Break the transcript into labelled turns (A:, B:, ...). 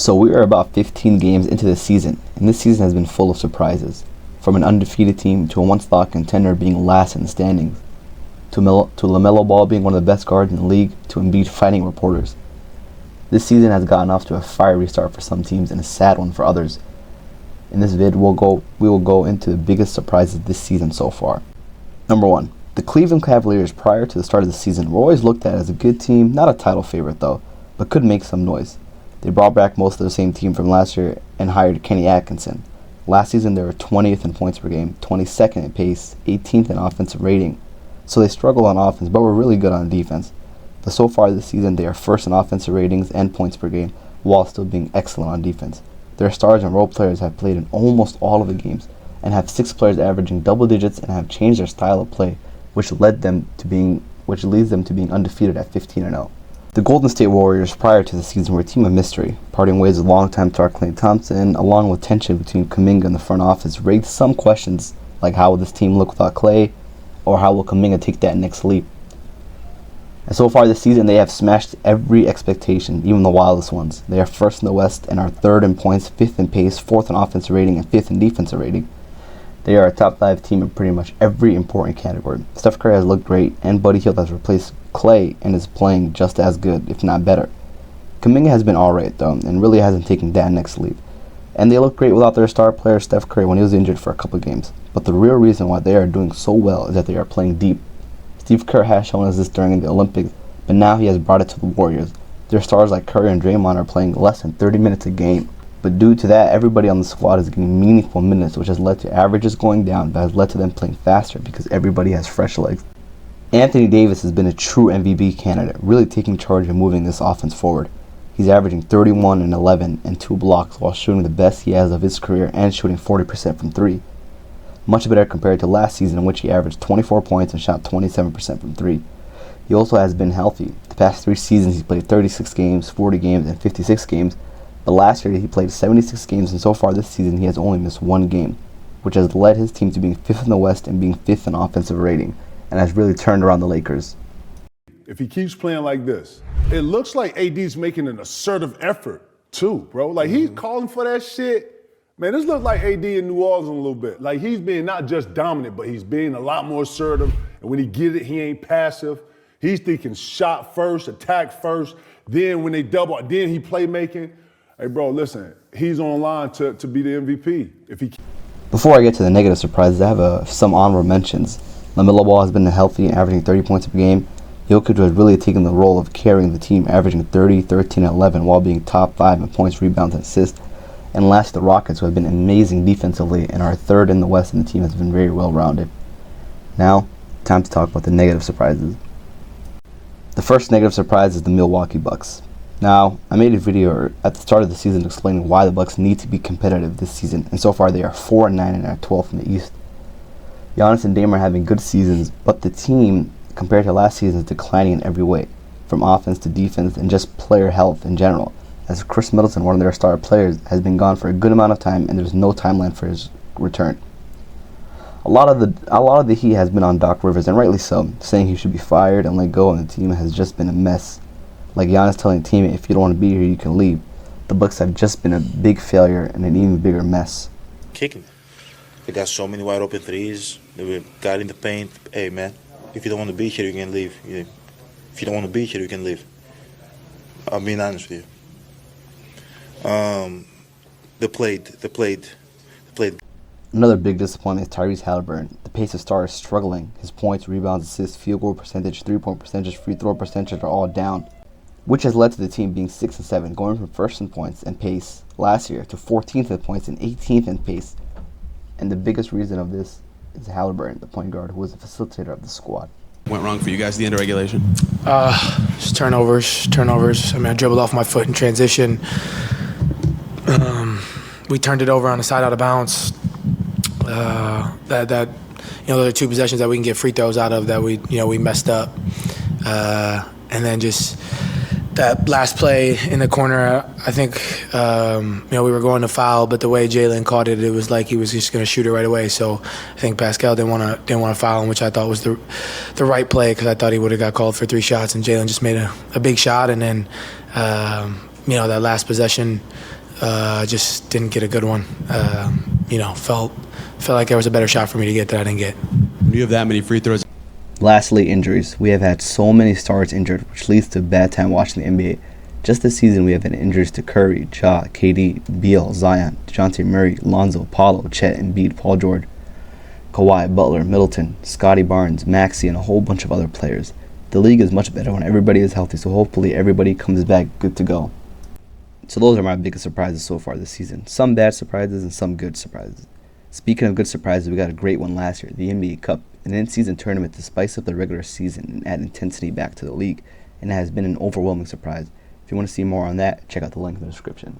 A: So we are about 15 games into the season, and this season has been full of surprises. From an undefeated team to a once-thought contender being last in the standings, to LaMelo Ball being one of the best guards in the league, to Embiid fighting reporters. This season has gotten off to a fiery start for some teams and a sad one for others. In this vid, we will go into the biggest surprises this season so far. Number 1. The Cleveland Cavaliers prior to the start of the season were always looked at as a good team, not a title favorite though, but could make some noise. They brought back most of the same team from last year and hired Kenny Atkinson. Last season they were 20th in points per game, 22nd in pace, 18th in offensive rating. So they struggle on offense, but were really good on defense. But so far this season they are first in offensive ratings and points per game, while still being excellent on defense. Their stars and role players have played in almost all of the games, and have 6 players averaging double digits and have changed their style of play, which leads them to being undefeated at 15-0. The Golden State Warriors prior to the season were a team of mystery, parting ways with longtime star Klay Thompson, along with tension between Kuminga and the front office, raised some questions like how will this team look without Klay, or how will Kuminga take that next leap. And so far this season they have smashed every expectation, even the wildest ones. They are first in the West and are 3rd in points, 5th in pace, 4th in offensive rating, and 5th in defensive rating. They are a top 5 team in pretty much every important category. Steph Curry has looked great, and Buddy Hield has replaced Klay and is playing just as good, if not better. Kuminga has been alright though, and really hasn't taken that next leap. And they look great without their star player Steph Curry when he was injured for a couple games. But the real reason why they are doing so well is that they are playing deep. Steve Kerr has shown us this during the Olympics, but now he has brought it to the Warriors. Their stars like Curry and Draymond are playing less than 30 minutes a game. But due to that, everybody on the squad is getting meaningful minutes, which has led to averages going down, but has led to them playing faster because everybody has fresh legs. Anthony Davis has been a true MVP candidate, really taking charge and moving this offense forward. He's averaging 31 and 11 and 2 blocks while shooting the best he has of his career and shooting 40% from 3. Much better compared to last season in which he averaged 24 points and shot 27% from 3. He also has been healthy. The past 3 seasons he's played 36 games, 40 games, and 56 games. But last year he played 76 games, and so far this season he has only missed 1 game, which has led his team to being 5th in the West and being 5th in offensive rating, and has really turned around the Lakers.
B: If he keeps playing like this, it looks like AD's making an assertive effort too, bro. Like he's calling for that shit. Man, this looks like AD in New Orleans a little bit. Like he's being not just dominant, but he's being a lot more assertive. And when he get it, he ain't passive. He's thinking shot first, attack first. Then when they double, then he playmaking. Hey, bro, listen, he's on line to be the MVP.
A: Before I get to the negative surprises, I have some honorable mentions. LaMelo Ball has been healthy, averaging 30 points per game. Jokic has really taken the role of carrying the team, averaging 30, 13, and 11 while being top 5 in points, rebounds, and assists. And last, the Rockets, who have been amazing defensively and are 3rd in the West, and the team has been very well-rounded. Now, time to talk about the negative surprises. The first negative surprise is the Milwaukee Bucks. Now, I made a video at the start of the season explaining why the Bucks need to be competitive this season, and so far they are 4-9 and are 12th in the East. Giannis and Dame are having good seasons, but the team, compared to last season, is declining in every way, from offense to defense and just player health in general, as Chris Middleton, one of their star players, has been gone for a good amount of time and there's no timeline for his return. A lot of the heat has been on Doc Rivers, and rightly so, saying he should be fired and let go, and the team has just been a mess. Like Giannis telling the team, if you don't want to be here, you can leave. The Bucks have just been a big failure and an even bigger mess.
C: Kicking. They got so many wide open threes. They were got in the paint. Hey, man, if you don't want to be here, you can leave. If you don't want to be here, you can leave. I'm being honest with you. They played.
A: Another big disappointment is Tyrese Halliburton. The Pacers star is struggling. His points, rebounds, assists, field goal percentage, 3-point percentage, free throw percentage are all down, which has led to the team being 6 and 7, going from 1st in points and pace last year to 14th in points and 18th in pace. And the biggest reason of this is Halliburton, the point guard, who was a facilitator of the squad.
D: Went wrong for you guys at the end of regulation?
E: Just turnovers. I mean, I dribbled off my foot in transition. We turned it over on the side out of bounds. Those are 2 possessions that we can get free throws out of that we messed up. And then just that last play in the corner, I think, we were going to foul, but the way Jalen caught it, it was like he was just going to shoot it right away. So I think Pascal didn't want to foul him, which I thought was the right play, because I thought he would have got called for 3 shots, and Jalen just made a big shot, and then that last possession, just didn't get a good one. Felt like there was a better shot for me to get that I didn't get.
D: When you have that many free throws.
A: Lastly, injuries. We have had so many stars injured, which leads to a bad time watching the NBA. Just this season, we have had injuries to Curry, Ja, KD, Beal, Zion, DeJounte Murray, Lonzo, Paulo, Chet, Embiid, Paul George, Kawhi, Butler, Middleton, Scotty Barnes, Maxey, and a whole bunch of other players. The league is much better when everybody is healthy, so hopefully everybody comes back good to go. So those are my biggest surprises so far this season. Some bad surprises and some good surprises. Speaking of good surprises, we got a great one last year, the NBA Cup, an in-season tournament to spice up the regular season and add intensity back to the league, and it has been an overwhelming surprise. If you want to see more on that, check out the link in the description.